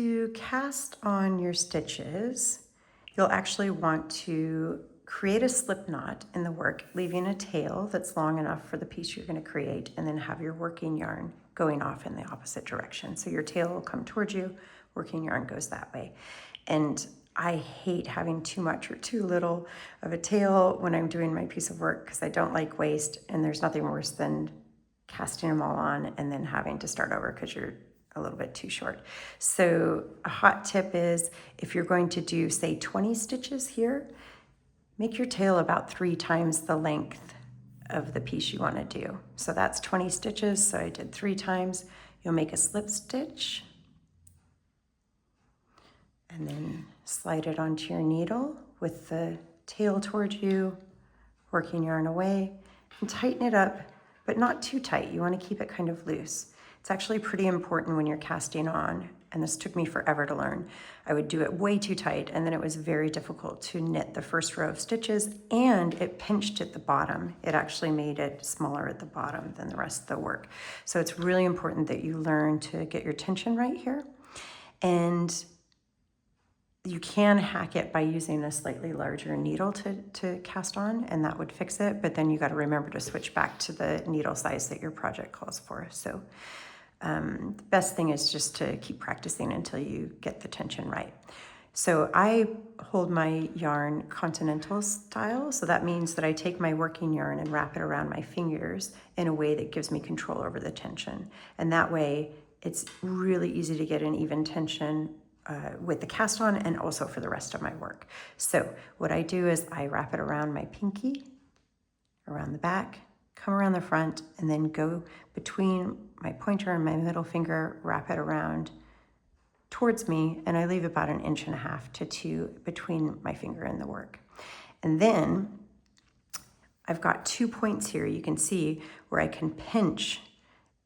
To cast on your stitches, you'll actually want to create a slip knot in the work, leaving a tail that's long enough for the piece you're going to create, and then have your working yarn going off in the opposite direction. So your tail will come towards you, working yarn goes that way. And I hate having too much or too little of a tail when I'm doing my piece of work because I don't like waste, and there's nothing worse than casting them all on and then having to start over because you're a little bit too short. So a hot tip is if you're going to do, say, 20 stitches here, make your tail about 3 times the length of the piece you want to do. So that's 20 stitches, so I did 3 times. You'll make a slip stitch and then slide it onto your needle with the tail towards you, working yarn away, and tighten it up, but not too tight. You want to keep it kind of loose. It's actually pretty important when you're casting on, and this took me forever to learn. I would do it way too tight, and then it was very difficult to knit the first row of stitches, and it pinched at the bottom. It actually made it smaller at the bottom than the rest of the work. So it's really important that you learn to get your tension right here. And you can hack it by using a slightly larger needle to cast on, and that would fix it, but then you got to remember to switch back to the needle size that your project calls for. So the best thing is just to keep practicing until you get the tension right. So I hold my yarn continental style, so that means that I take my working yarn and wrap it around my fingers in a way that gives me control over the tension. And that way it's really easy to get an even tension with the cast on and also for the rest of my work. So what I do is I wrap it around my pinky, around the back, come around the front, and then go between my pointer and my middle finger, wrap it around towards me, and I leave about 1.5 inches to 2 between my finger and the work. And then I've got 2 points here you can see where I can pinch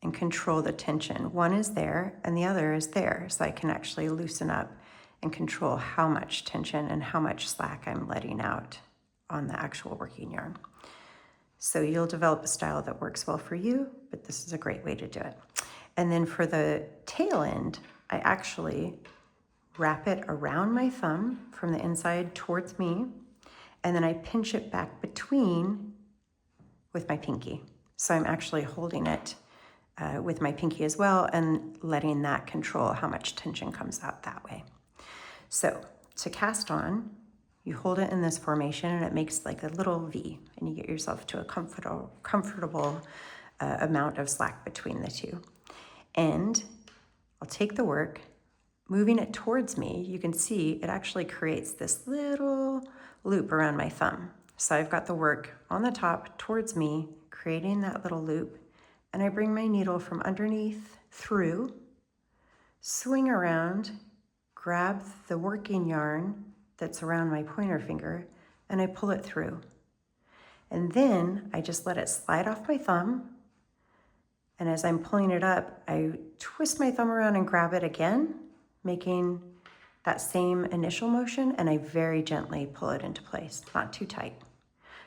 and control the tension. One is there and the other is there, so I can actually loosen up and control how much tension and how much slack I'm letting out on the actual working yarn. So you'll develop a style that works well for you, but this is a great way to do it. And then for the tail end, I actually wrap it around my thumb from the inside towards me, and then I pinch it back between with my pinky. So I'm actually holding it with my pinky as well and letting that control how much tension comes out that way. So to cast on, you hold it in this formation and it makes like a little V, and you get yourself to a comfortable amount of slack between the two. And I'll take the work, moving it towards me, you can see it actually creates this little loop around my thumb. So I've got the work on the top towards me, creating that little loop, and I bring my needle from underneath through, swing around, grab the working yarn that's around my pointer finger, and I pull it through. And then I just let it slide off my thumb, and as I'm pulling it up, I twist my thumb around and grab it again, making that same initial motion, and I very gently pull it into place, not too tight.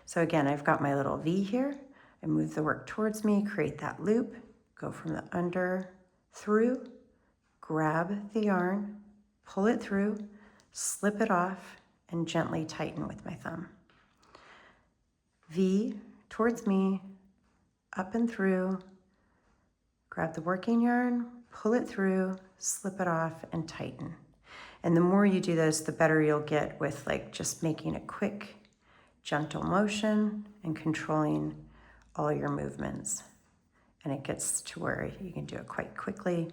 So again, I've got my little V here. I move the work towards me, create that loop, go from the under through, grab the yarn, pull it through, slip it off, and gently tighten with my thumb. V towards me, up and through, grab the working yarn, pull it through, slip it off, and tighten. And the more you do this, the better you'll get with like just making a quick, gentle motion and controlling all your movements. And it gets to where you can do it quite quickly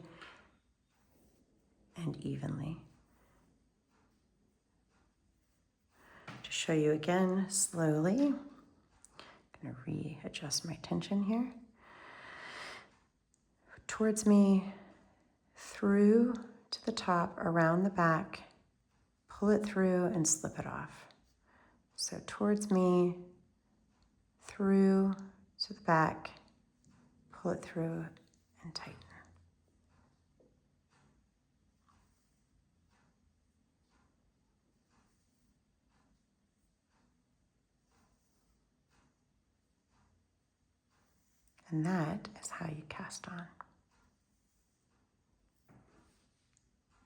and evenly. To show you again slowly, I'm going to readjust my tension here. Towards me, through to the top, around the back, pull it through and slip it off. So towards me, through to the back, pull it through and tighten. And that is how you cast on.